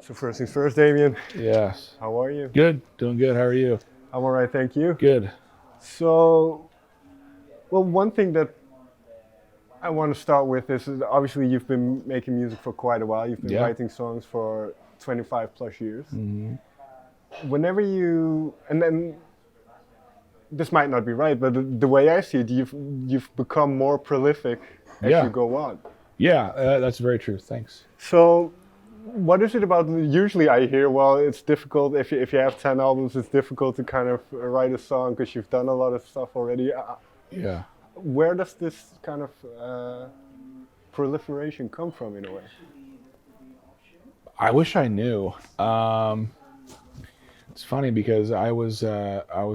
So first things first, Damien. Yes. How are you? Good. Doing good. How are you? I'm all right, thank you. Good. So, well, one thing that I want to start with is obviously you've been making music for quite a while. You've been Yeah. writing songs for 25 plus years. hmm Whenever you, and then this might not be right, but the way I see it, you've become more prolific as you Yeah. go on. Yeah. That's very true. Thanks. So, what is it about? Usually, I hear, well, it's difficult if you have 10 albums. It's difficult to kind of write a song because you've done a lot of stuff already. Yeah. Where does this kind of proliferation come from, in a way? I wish I knew. It's funny because I was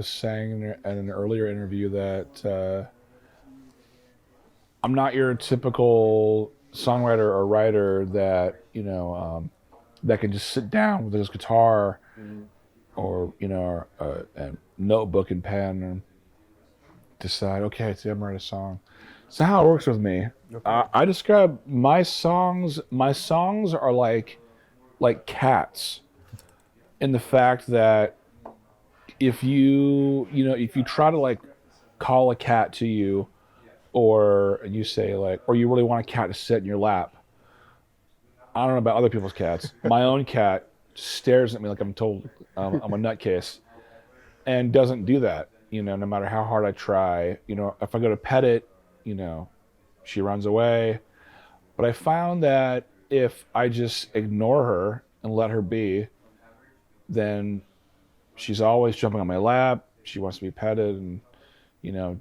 saying in an earlier interview that I'm not your typical songwriter or writer that that can just sit down with his guitar or a notebook and pen and decide, okay, today I'm gonna write a song. So how it works with me, Okay. I describe my songs. My songs are like cats, in the fact that if you try to like call a cat to you, or you say like, or you really want a cat to sit in your lap. I don't know about other people's cats. My own cat stares at me like I'm a nutcase, and doesn't do that. No matter how hard I try. If I go to pet it, you know, she runs away. But I found that if I just ignore her and let her be, then she's always jumping on my lap. She wants to be petted and, you know,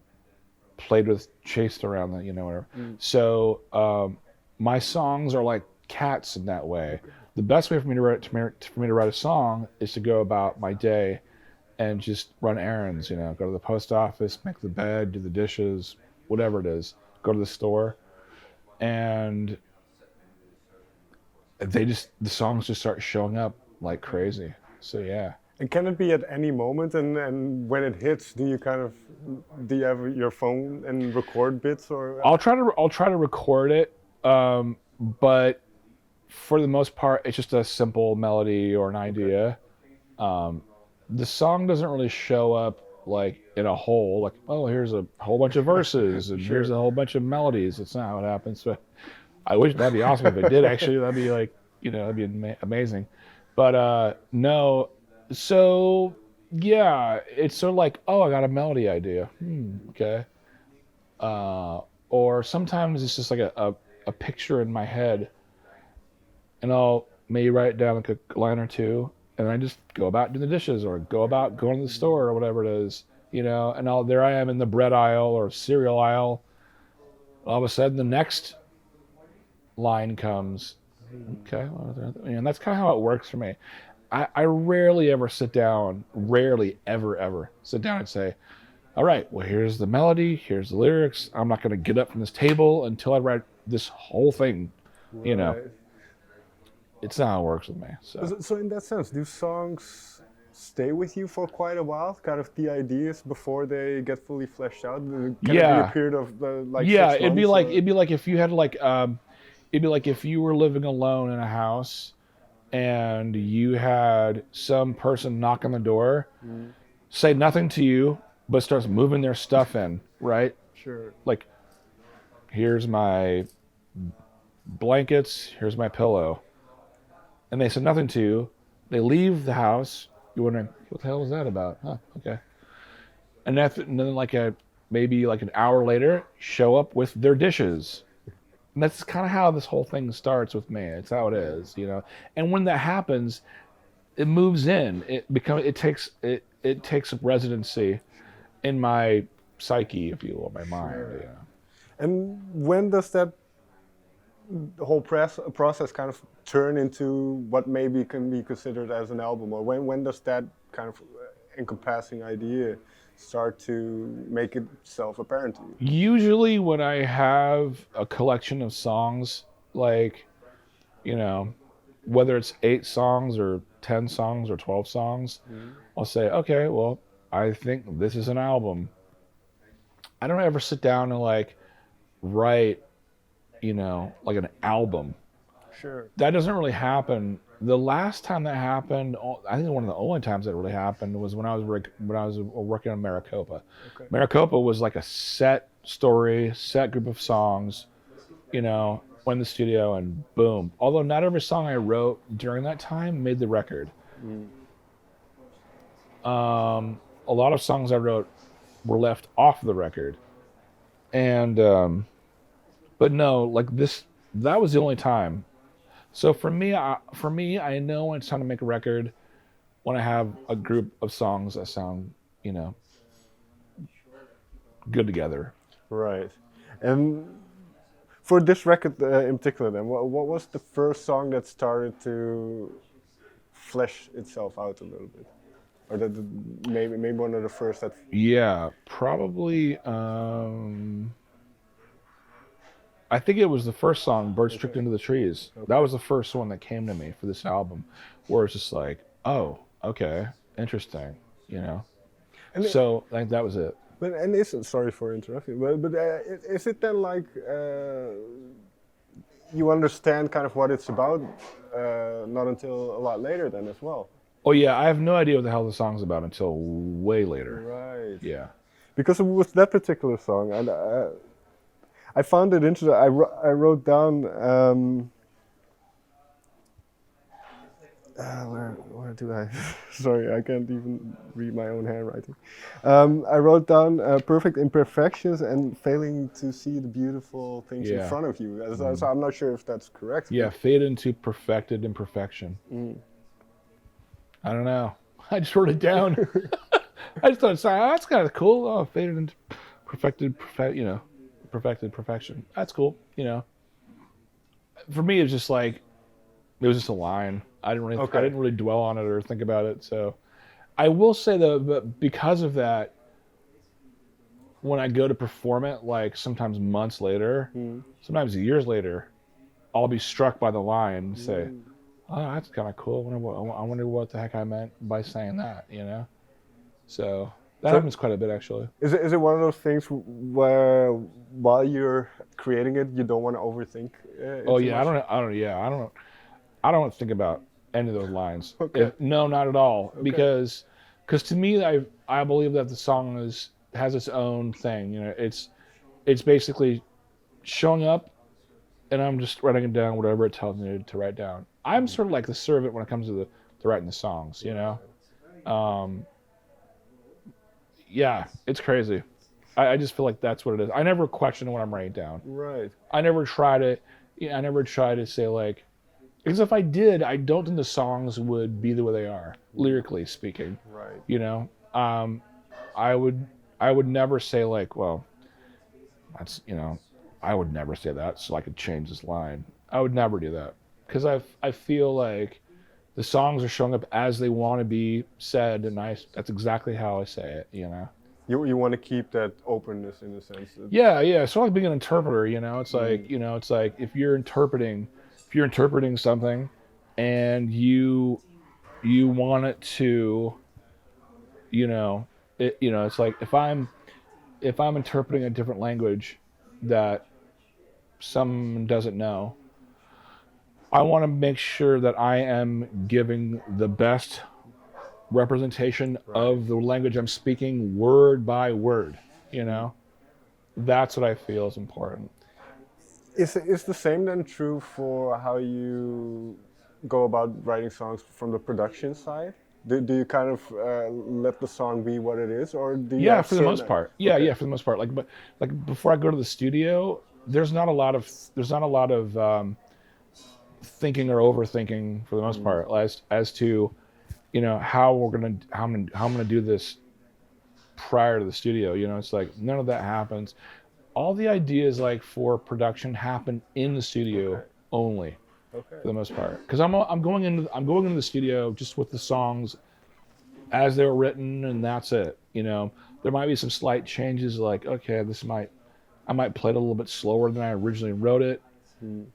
played with, chased around, whatever. Mm. So my songs are like cats in that way. The best way for me to write a song is to go about my day and just run errands. Go to the post office, make the bed, do the dishes, whatever it is. Go to the store, and the songs just start showing up like crazy. So yeah. And can it be at any moment? And when it hits, do you have your phone and record bits or? I'll try to record it, but for the most part, it's just a simple melody or an idea. Um, the song doesn't really show up like in a whole, like, oh, here's a whole bunch of verses and Sure. here's a whole bunch of melodies. It's not how it happens. But I wish that'd be awesome if it did. Actually, that'd be like, that'd be amazing. But no. So yeah, it's sort of like, oh, I got a melody idea. Okay. Uh, or sometimes it's just like a picture in my head, and I'll maybe write it down like a line or two, and I just go about doing the dishes or go about going to the store or whatever it is, and there I am in the bread aisle or cereal aisle. All of a sudden, the next line comes. Okay, and that's kind of how it works for me. I rarely ever sit down, rarely ever sit down and say, all right, well, here's the melody, here's the lyrics. I'm not going to get up from this table until I write this whole thing. You know, Right. it's not how it works with me. So So in that sense, do songs stay with you for quite a while? Kind of the ideas before they get fully fleshed out. Can it be a yeah, period of like yeah, 6 months? Or? it'd be like if you had it'd be like if you were living alone in a house and you had some person knock on the door, Mm, say nothing to you, but starts moving their stuff in, right? sure. Like, here's my blankets, here's my pillow. And they said nothing to you. They leave the house. You're wondering, what the hell was that about? Huh, okay. And then maybe like an hour later, show up with their dishes. And that's kind of how this whole thing starts with me. It's how it is. And when that happens, it moves in. It takes residency in my psyche, if you will, my mind. Sure. And when does that whole process kind of turn into what maybe can be considered as an album? Or when does that kind of encompassing idea start to make itself apparent to you? Usually, when I have a collection of songs, like, you know, whether it's 8 songs or 10 songs or 12 songs, Mhm. I'll say, okay, well, I think this is an album. I don't ever sit down and like write, like an album. Sure. That doesn't really happen The last time that happened, I think one of the only times that really happened was when I was working on Maricopa. Okay. Maricopa was like a set story, set group of songs, went in the studio and boom. Although not every song I wrote during that time made the record. A lot of songs I wrote were left off the record. And, but no, like that was the only time. So for me, I know when it's time to make a record when I have a group of songs that sound, good together. Right. And for this record in particular, then, what was the first song that started to flesh itself out a little bit, or maybe one of the first that? Yeah, probably. I think it was the first song, "Birds Tricked into the Trees." Okay. That was the first one that came to me for this album, where it's just like, oh, okay, interesting, And so I think that was it. But sorry for interrupting, but is it then like you understand kind of what it's about, not until a lot later then as well? Oh yeah, I have no idea what the hell the song's about until way later. Right. Yeah. Because with that particular song, and I found it interesting. I wrote down. Where do I? Sorry, I can't even read my own handwriting. I wrote down perfect imperfections and failing to see the beautiful things in front of you. So I'm not sure if that's correct. Yeah, fade into perfected imperfection. I don't know. I just wrote it down. I just thought, that's kind of cool. Oh, faded into perfected perfection. That's cool. For me, it was just like, it was just a line. I didn't really dwell on it or think about it. So I will say though, but because of that, when I go to perform it, like sometimes months later, sometimes years later, I'll be struck by the line and say, oh, that's kind of cool. I wonder what the heck I meant by saying that, So that happens quite a bit, actually. Is it one of those things where while you're creating it, you don't want to overthink? Oh yeah, I don't think about any of those lines. Okay. No, not at all. Okay. Because to me, I believe that the song has its own thing. It's basically showing up, and I'm just writing it down, whatever it tells me to write down. I'm sort of like the servant when it comes to writing the songs. Yeah, it's crazy. I just feel like that's what it is. I never question what I'm writing down. Right. I never try to say like, because if I did, I don't think the songs would be the way they are, lyrically speaking. Right. I would never say like, well, that's, I would never say that so I could change this line. I would never do that because I feel like the songs are showing up as they want to be said, and that's exactly how I say it. You want to keep that openness in a sense. Yeah. It's sort of like being an interpreter. It's like it's like if you're interpreting something, and you want it to, it's like if I'm interpreting a different language that someone doesn't know, I want to make sure that I am giving the best representation of the language I'm speaking, word by word. That's what I feel is important. Is the same then true for how you go about writing songs from the production side? Do you kind of let the song be what it is, or do you? Yeah, for the most part. Yeah, okay. Yeah, for the most part. Like before I go to the studio, there's not a lot of thinking or overthinking for the most part as to how I'm gonna do this prior to the studio. It's like none of that happens. All the ideas like for production happen in the studio only, for the most part. Because I'm going into the studio just with the songs as they were written, and that's it. There might be some slight changes, like okay, I might play it a little bit slower than I originally wrote it,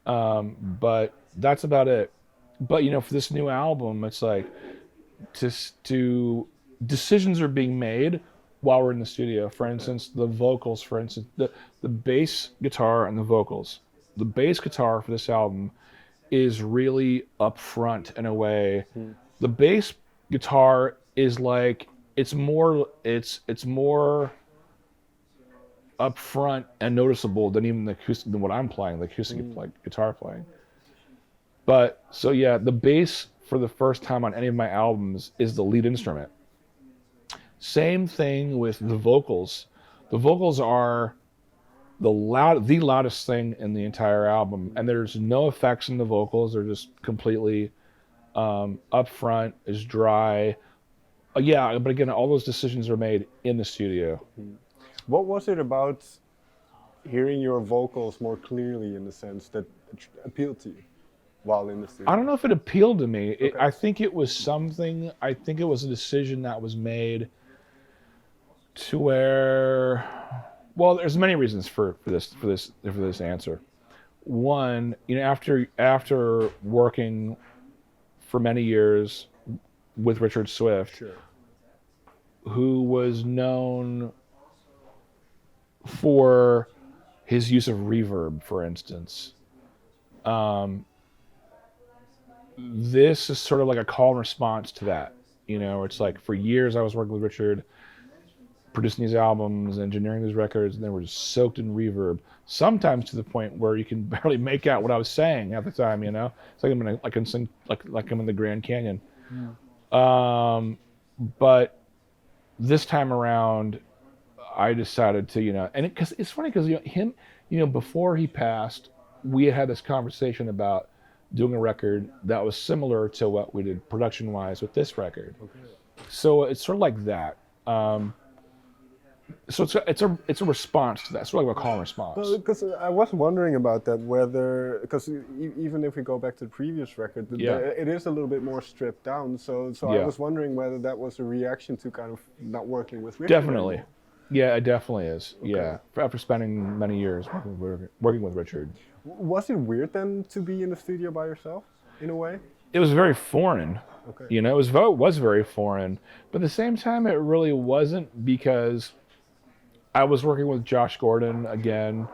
but that's about it. But for this new album, it's like decisions are being made while we're in the studio. For instance, the vocals, the bass guitar and the vocals. The bass guitar for this album is really upfront in a way. The bass guitar is like it's more upfront and noticeable than even the acoustic than what I'm playing, the acoustic like guitar playing. But so yeah, the bass for the first time on any of my albums is the lead instrument. Same thing with the vocals. The vocals are the loudest thing in the entire album, and there's no effects in the vocals. They're just completely upfront, is dry. Yeah, but again, all those decisions are made in the studio. What was it about hearing your vocals more clearly, in the sense that appealed to you while in the studio? I don't know if it appealed to me. I think it was something. I think it was a decision that was made to where, well, there's many reasons for this answer. One, after working for many years with Richard Swift, Sure. who was known for his use of reverb, for instance. This is sort of like a call and response to that. It's like for years I was working with Richard, producing these albums, engineering these records, and they were just soaked in reverb. Sometimes to the point where you can barely make out what I was saying at the time. It's like I can sing like I'm in the Grand Canyon. But this time around, I decided to, and because it's funny because him, before he passed, we had this conversation about doing a record that was similar to what we did production-wise with this record. Okay. So it's sort of like that. So it's a response to that. It's sort of like a call and response. Because I was wondering about that, whether, because even if we go back to the previous record, it is a little bit more stripped down. So I was wondering whether that was a reaction to kind of not working with Richard. Definitely. Anymore. Yeah, it definitely is. Okay. Yeah, after spending many years working with Richard. Was it weird then to be in the studio by yourself, in a way? It was very foreign. Okay. It was very foreign. But at the same time, it really wasn't, because I was working with Josh Gordon again.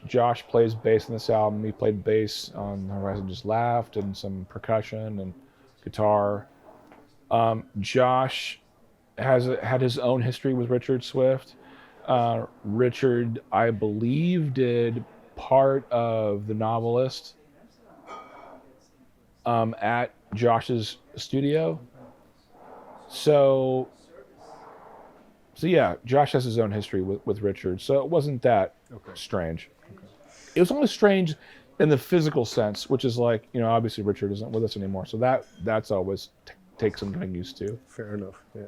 Josh plays bass in this album. He played bass on Horizon Just Laughed, and some percussion and guitar. Josh had his own history with Richard Swift. Richard, I believe, did part of The Novelist at Josh's studio. So yeah, Josh has his own history with Richard, so it wasn't that strange. Okay. It was only strange in the physical sense, which is like, obviously Richard isn't with us anymore, so that's always takes some getting used to. Fair enough. Yeah.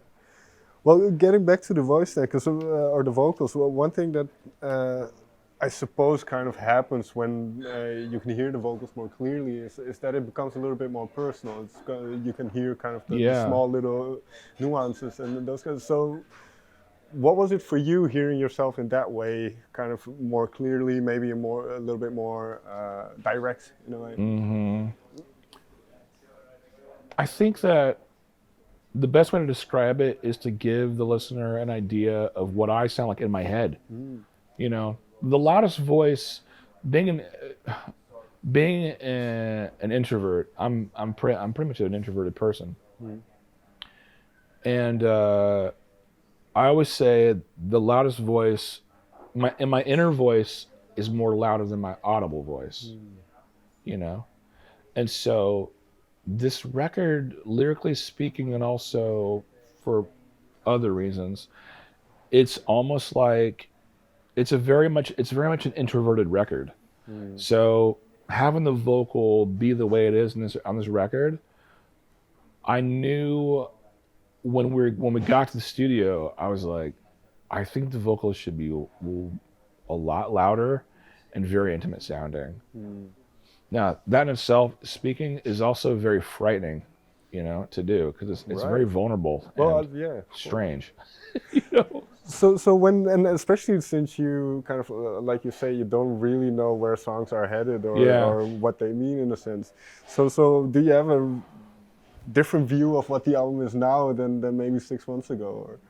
Well, getting back to the voice then, or the vocals. Well, one thing that I suppose kind of happens when you can hear the vocals more clearly is that it becomes a little bit more personal. You can hear kind of the small little nuances and those kinds. So, what was it for you hearing yourself in that way, kind of more clearly, maybe a little bit more direct in a way? Mm-hmm. I think that the best way to describe it is to give the listener an idea of what I sound like in my head. The loudest voice, being an introvert, I'm pretty much an introverted person, and I always say the loudest voice, my inner voice is more louder than my audible voice, and so this record, lyrically speaking, and also for other reasons, it's almost like it's very much an introverted record. So having the vocal be the way it is on this record, I knew when we got to the studio, I was like, I think the vocals should be a lot louder and very intimate sounding. Now, that in itself, speaking, is also very frightening, to do, because it's very vulnerable and strange. So when, and especially since you kind of, like you say, you don't really know where songs are headed or what they mean in a sense. So do you have a different view of what the album is now than maybe 6 months ago? Or?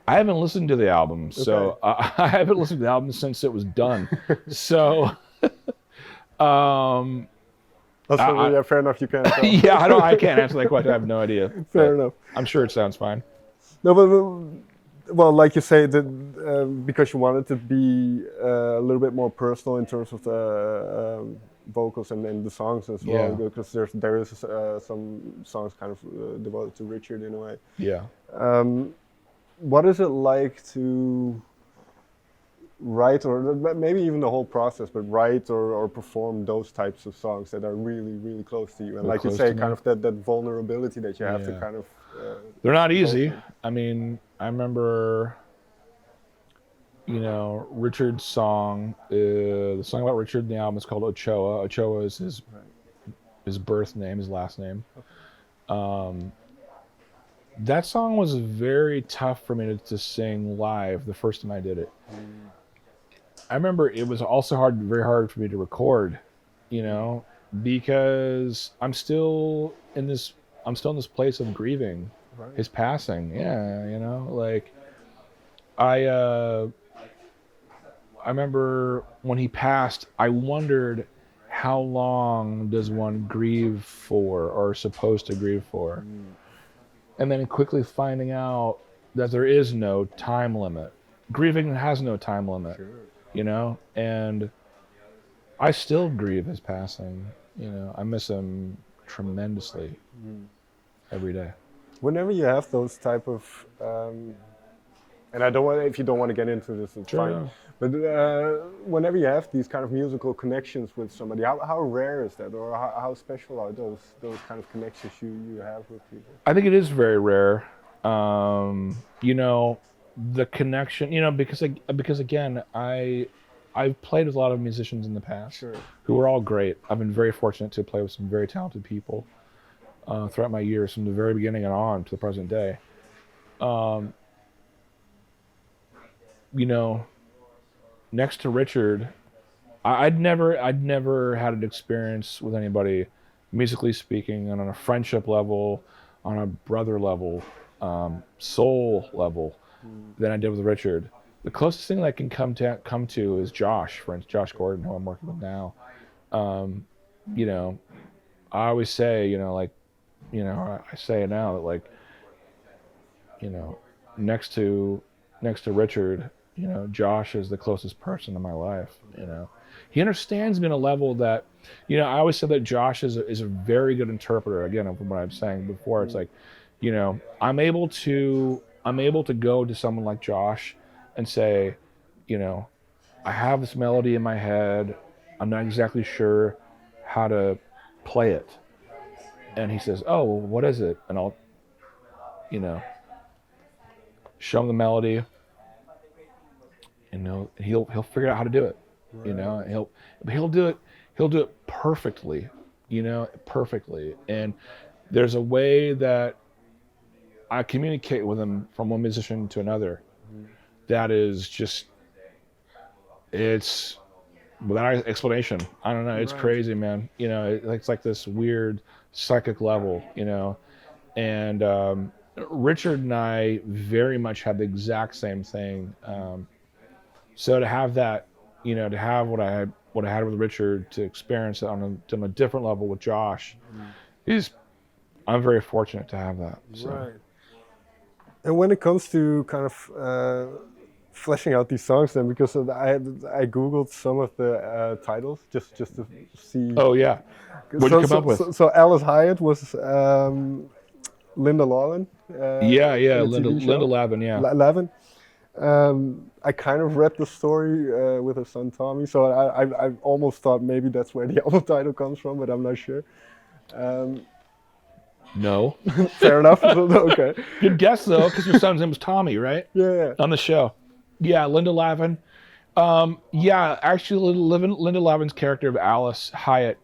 I haven't listened to the album, so I haven't listened to the album since it was done. So Um, Yeah, fair enough. You can't. yeah, I can't answer that question. I have no idea. Fair enough. I'm sure it sounds fine. No, but well, like you say, that because you want it to be a little bit more personal in terms of the vocals and the songs as well, Yeah. because there is some songs kind of devoted to Richard in a way. Yeah. What is it like to write, or maybe even the whole process, but write or perform those types of songs that are really, really close to you? And They're like you close say, to me. kind of that vulnerability that you have to Yeah. kind of... They're not easy. those- I mean, I remember, Richard's song. The song about Richard in the album is called Ochoa. Ochoa is his birth name, his last name. That song was very tough for me to sing live the first time I did it. I remember it was also very hard for me to record, because I'm still in this place of grieving his passing. Yeah, like I remember when he passed, I wondered how long does one grieve for or supposed to grieve for? And then quickly finding out that there is no time limit. Grieving has no time limit, and I still grieve his passing. I miss him tremendously every day. Whenever you have those type of, and I don't want, if you don't want to get into this, it's Sure. fine. But whenever you have these kind of musical connections with somebody, how rare is that, or how special are those kind of connections you have with people? I think it is very rare. The connection, because again, I've played with a lot of musicians in the past who are all great. I've been very fortunate to play with some very talented people throughout my years, from the very beginning and on to the present day. Next to Richard, I'd never had an experience with anybody, musically speaking, and on a friendship level, on a brother level, soul level, than I did with Richard. The closest thing that I can come to is Josh, for instance, Josh Gordon, who I'm working with now. I always say, I say it now that next to Richard, Josh is the closest person in my life. He understands me on a level that, I always said that Josh is a very good interpreter. Again, from what I was saying before, it's like, I'm able to go to someone like Josh and say, I have this melody in my head. I'm not exactly sure how to play it. And he says, oh, well, what is it? And I'll, show him the melody. And he'll figure out how to do it. He'll do it perfectly, perfectly. And there's a way that I communicate with him from one musician to another that is just, it's without explanation. I don't know. It's crazy, man. It's like this weird psychic level, and Richard and I very much had the exact same thing. So to have that, to have what I had with Richard, to experience it on a different level with Josh, I'm very fortunate to have that. So. Right. And when it comes to kind of fleshing out these songs, then, because I googled some of the titles just to see. Oh yeah. What did you come up with? So Alice Hyatt was Linda Lawlin. Yeah, Linda Lavin, yeah. Lavin. I kind of read the story with her son Tommy, so I almost thought maybe that's where the album title comes from, but I'm not sure. No. Fair enough. Okay. Good guess though, because your son's name was Tommy, right? Yeah. On the show. Yeah, Linda Lavin. Actually, Linda Lavin's character of Alice Hyatt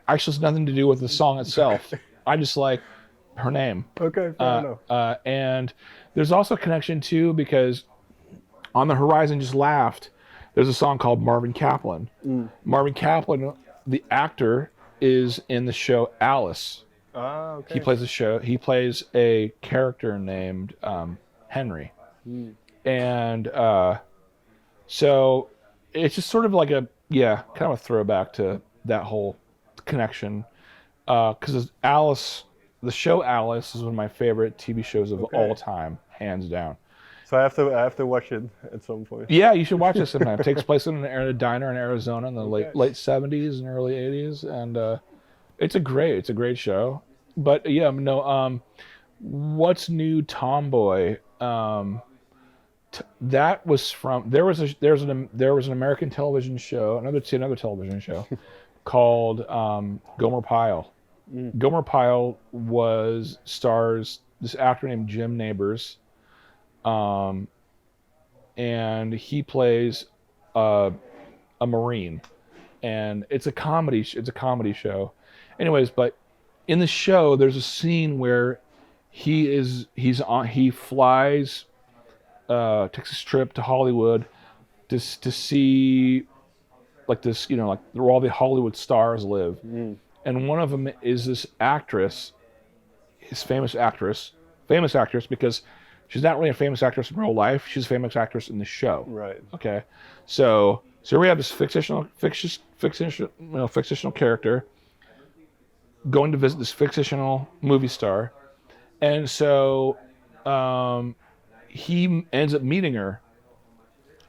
actually has nothing to do with the song itself. I just like her name. Okay, fair enough. And there's also a connection too, because On the Horizon Just Laughed, there's a song called Marvin Kaplan. Marvin Kaplan, the actor, is in the show Alice. Ah, okay. He plays a character named Henry. And so it's just sort of like kind of a throwback to that whole connection. Because Alice, the show Alice is one of my favorite TV shows of all time, hands down. So I have to watch it at some point. Yeah, you should watch it sometime. It takes place in a diner in Arizona in the late 70s and early 80s, and it's a great show. But yeah, no. What's new, Tomboy? That was from there was an American television show, another television show called Gomer Pyle. Gomer Pyle stars this actor named Jim Nabors, and he plays a Marine, and it's a comedy show. Anyways, but in the show, there's a scene where he flies, takes a trip to Hollywood to see like this, like where all the Hollywood stars live. And one of them is this actress, his famous actress because she's not really a famous actress in real life. She's a famous actress in the show. Right. Okay. So we have this fictional character going to visit this fictional movie star, and so he ends up meeting her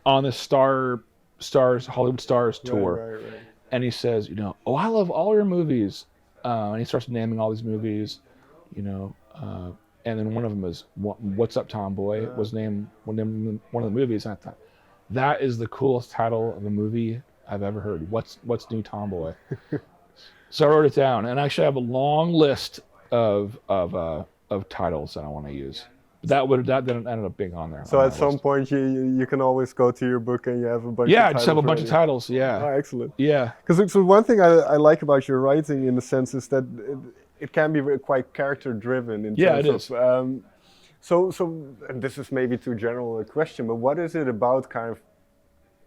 on this Hollywood Stars tour. Right. And he says, oh, I love all your movies. And he starts naming all these movies, and then one of them is What's Up, Tomboy? Was named one of the movies. And I thought, that is the coolest title of a movie I've ever heard. What's New, Tomboy? So I wrote it down, and I actually have a long list of titles that I want to use. That ended up being on there. So at some point you can always go to your book and you have a bunch of titles. Yeah, just have a bunch of titles, yeah. Oh, excellent. Yeah. Because one thing I like about your writing in the sense is that it can be quite character driven in terms of so and this is maybe too general a question, but what is it about kind of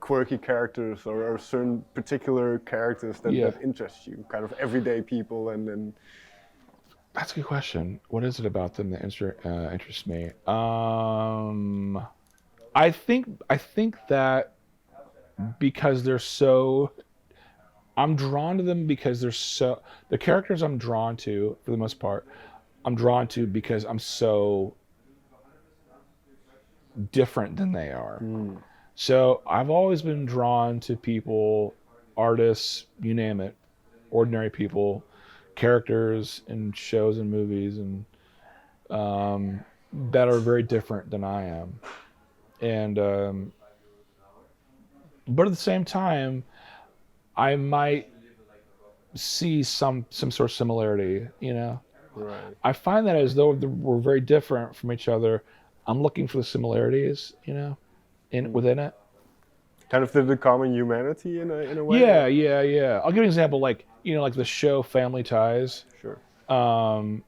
quirky characters or certain particular characters that interest you? Kind of everyday people and That's a good question. What is it about them that interests me? I think that because they're so, I'm drawn to them because the characters I'm drawn to, for the most part, I'm drawn to because I'm so different than they are. So I've always been drawn to people, artists, you name it, ordinary people, characters in shows and movies, and that are very different than I am, and but at the same time, I might see some sort of similarity. Right. I find that as though we're very different from each other, I'm looking for the similarities, within it. Kind of the common humanity in a way. Yeah. I'll give you an example, like the show Family Ties. Sure. Mr.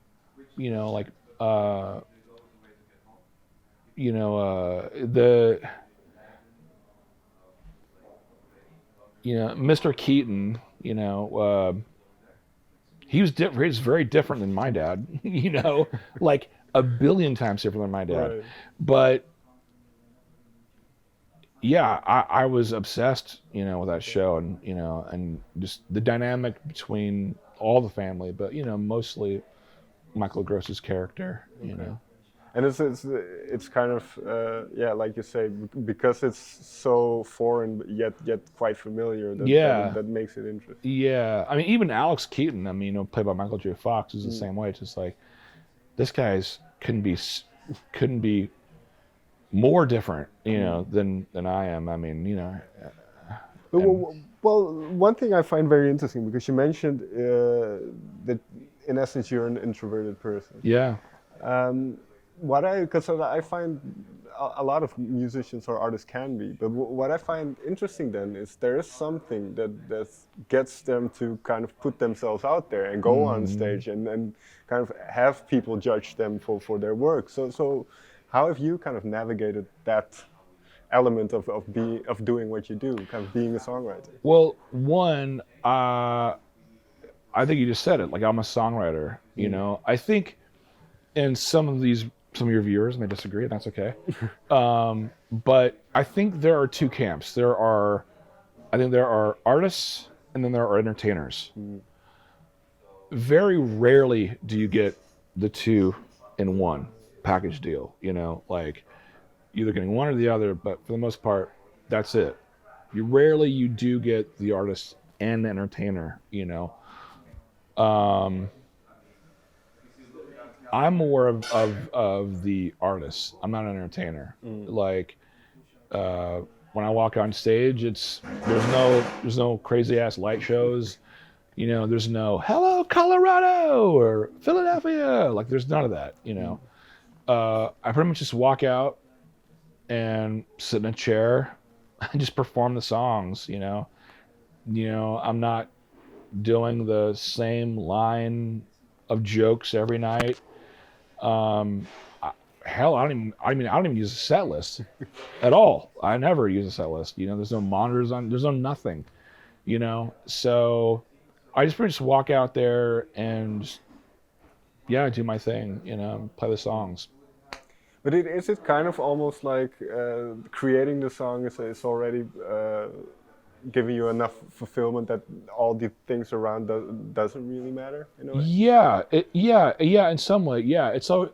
Keaton. He was different. He was very different than my dad. Like a billion times different than my dad. Right. But yeah, I was obsessed, with that show, and and just the dynamic between all the family, but mostly Michael Gross's character, And it's kind of like you say, because it's so foreign yet quite familiar. That makes it interesting. Yeah, I mean, even Alex Keaton, played by Michael J. Fox, is the same way. It's just like this guy's couldn't be more different, than I am. I mean, Well, one thing I find very interesting, because you mentioned that in essence you're an introverted person. Yeah. Because I find a lot of musicians or artists can be, but what I find interesting then is there is something that gets them to kind of put themselves out there and go on stage and kind of have people judge them for their work. So how have you kind of navigated that element of doing what you do, kind of being a songwriter? Well, one, I think you just said it. Like, I'm a songwriter. I think, and some of your viewers may disagree, and that's okay. But I think there are two camps. I think there are artists, and then there are entertainers. Very rarely do you get the two in one package deal, you know, like either getting one or the other, but for the most part, that's it. You do get the artist and the entertainer, you know. I'm more of the artist. I'm not an entertainer. Like when I walk on stage, there's no crazy ass light shows. You know, there's no "Hello Colorado" or "Philadelphia." Like there's none of that. You know, I pretty much just walk out and sit in a chair and just perform the songs. You know, I'm not doing the same line of jokes every night. Hell, I don't even use a set list at all. I never use a set list. You know, there's no monitors on. There's no nothing. You know, so I just pretty much walk out there and just, do my thing. You know, play the songs. But is it kind of almost like creating the song is already giving you enough fulfillment that all the things around doesn't really matter in a way? Yeah, in some way, yeah. It's so,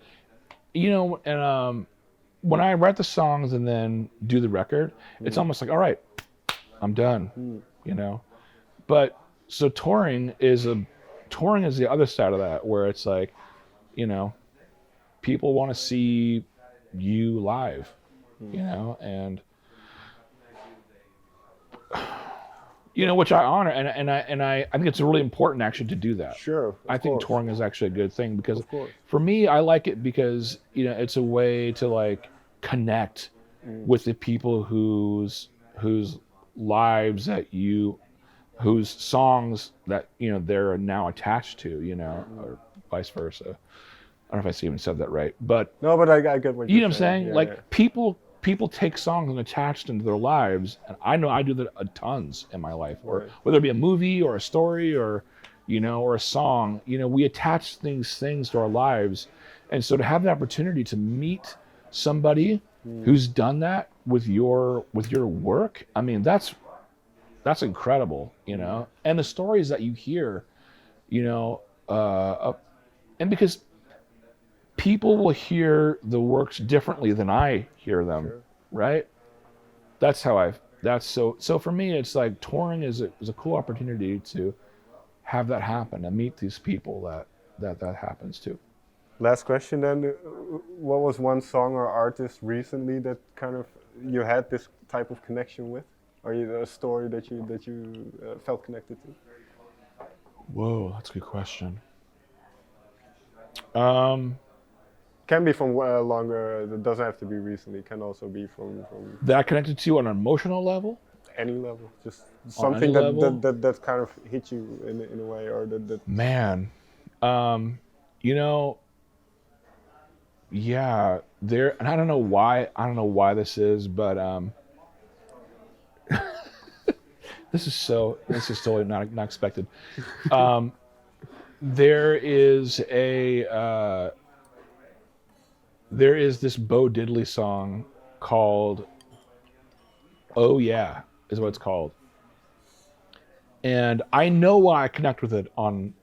you know, and when I write the songs and then do the record, it's almost like, all right, I'm done, you know. But so touring is the other side of that, where it's like, you know, people want to see you live, you know, and you know, which I honor, and I think it's really important actually to do that. Sure. I think touring is actually a good thing because for me, I like it because, you know, it's a way to like connect with the people whose lives whose songs that, you know, they're now attached to, you know, or vice versa. I don't know if I even said that right, but no, but I get what you you're know what I'm saying. Yeah, like people take songs and attach them to their lives, and I know I do that tons in my life, or whether it be a movie or a story or, you know, or a song. You know, we attach things to our lives, and so to have the opportunity to meet somebody who's done that with your work, I mean, that's incredible, you know. And the stories that you hear, you know, and because people will hear the works differently than I hear them, right? That's so for me, it's like touring is a cool opportunity to have that happen, to meet these people that happens to. Last question then, what was one song or artist recently that kind of you had this type of connection with? Or a story that you felt connected to? Whoa, that's a good question. Can be from longer. It doesn't have to be recently. It can also be from that connected to you on an emotional level. Any level, just something that kind of hit you in a way, or that. Man, you know, yeah, there, and I don't know why this is, but this is totally not expected. There is this Bo Diddley song called "Oh Yeah" is what it's called, and I know why I connect with it on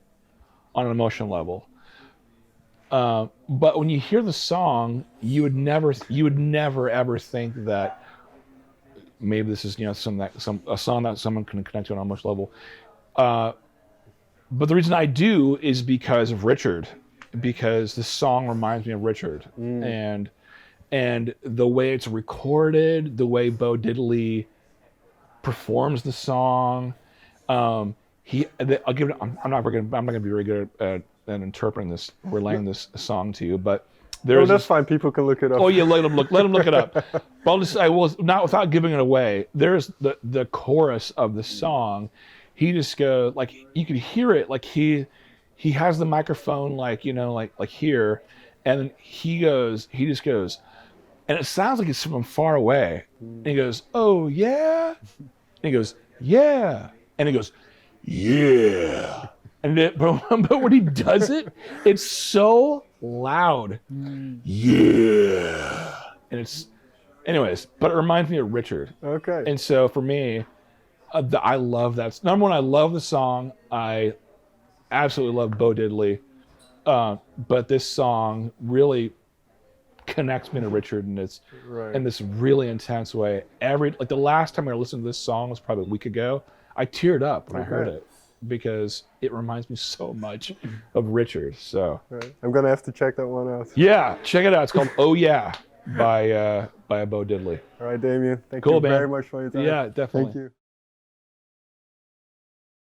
an emotional level. But when you hear the song, you would never ever think that maybe this is, you know, a song that someone can connect to on an emotional level. But the reason I do is because of Richard. Because this song reminds me of Richard, and the way it's recorded, the way Bo Diddley performs the song. I'll give it. I'm not going to be very good at interpreting this, relaying this song to you, but there's. That's fine. People can look it up. Oh yeah, let them look it up. But I will not, without giving it away. There's the chorus of the song. He just goes, like, you could hear it, like he has the microphone, like, you know, like here, and he just goes, and it sounds like it's from far away. And he goes, "Oh yeah," and he goes, "Yeah," and he goes, "Yeah," but when he does it, it's so loud, "Yeah," and it's, anyways. But it reminds me of Richard. Okay. And so for me, I love that. Number one, I love the song. I absolutely love Bo Diddley. But this song really connects me to Richard in this really intense way. Like the last time I listened to this song was probably a week ago. I teared up when I heard it because it reminds me so much of Richard. So I'm gonna have to check that one out. Yeah, check it out. It's called "Oh Yeah" by Bo Diddley. All right, Damien. Thank you very much for your time. Yeah, definitely. Thank you.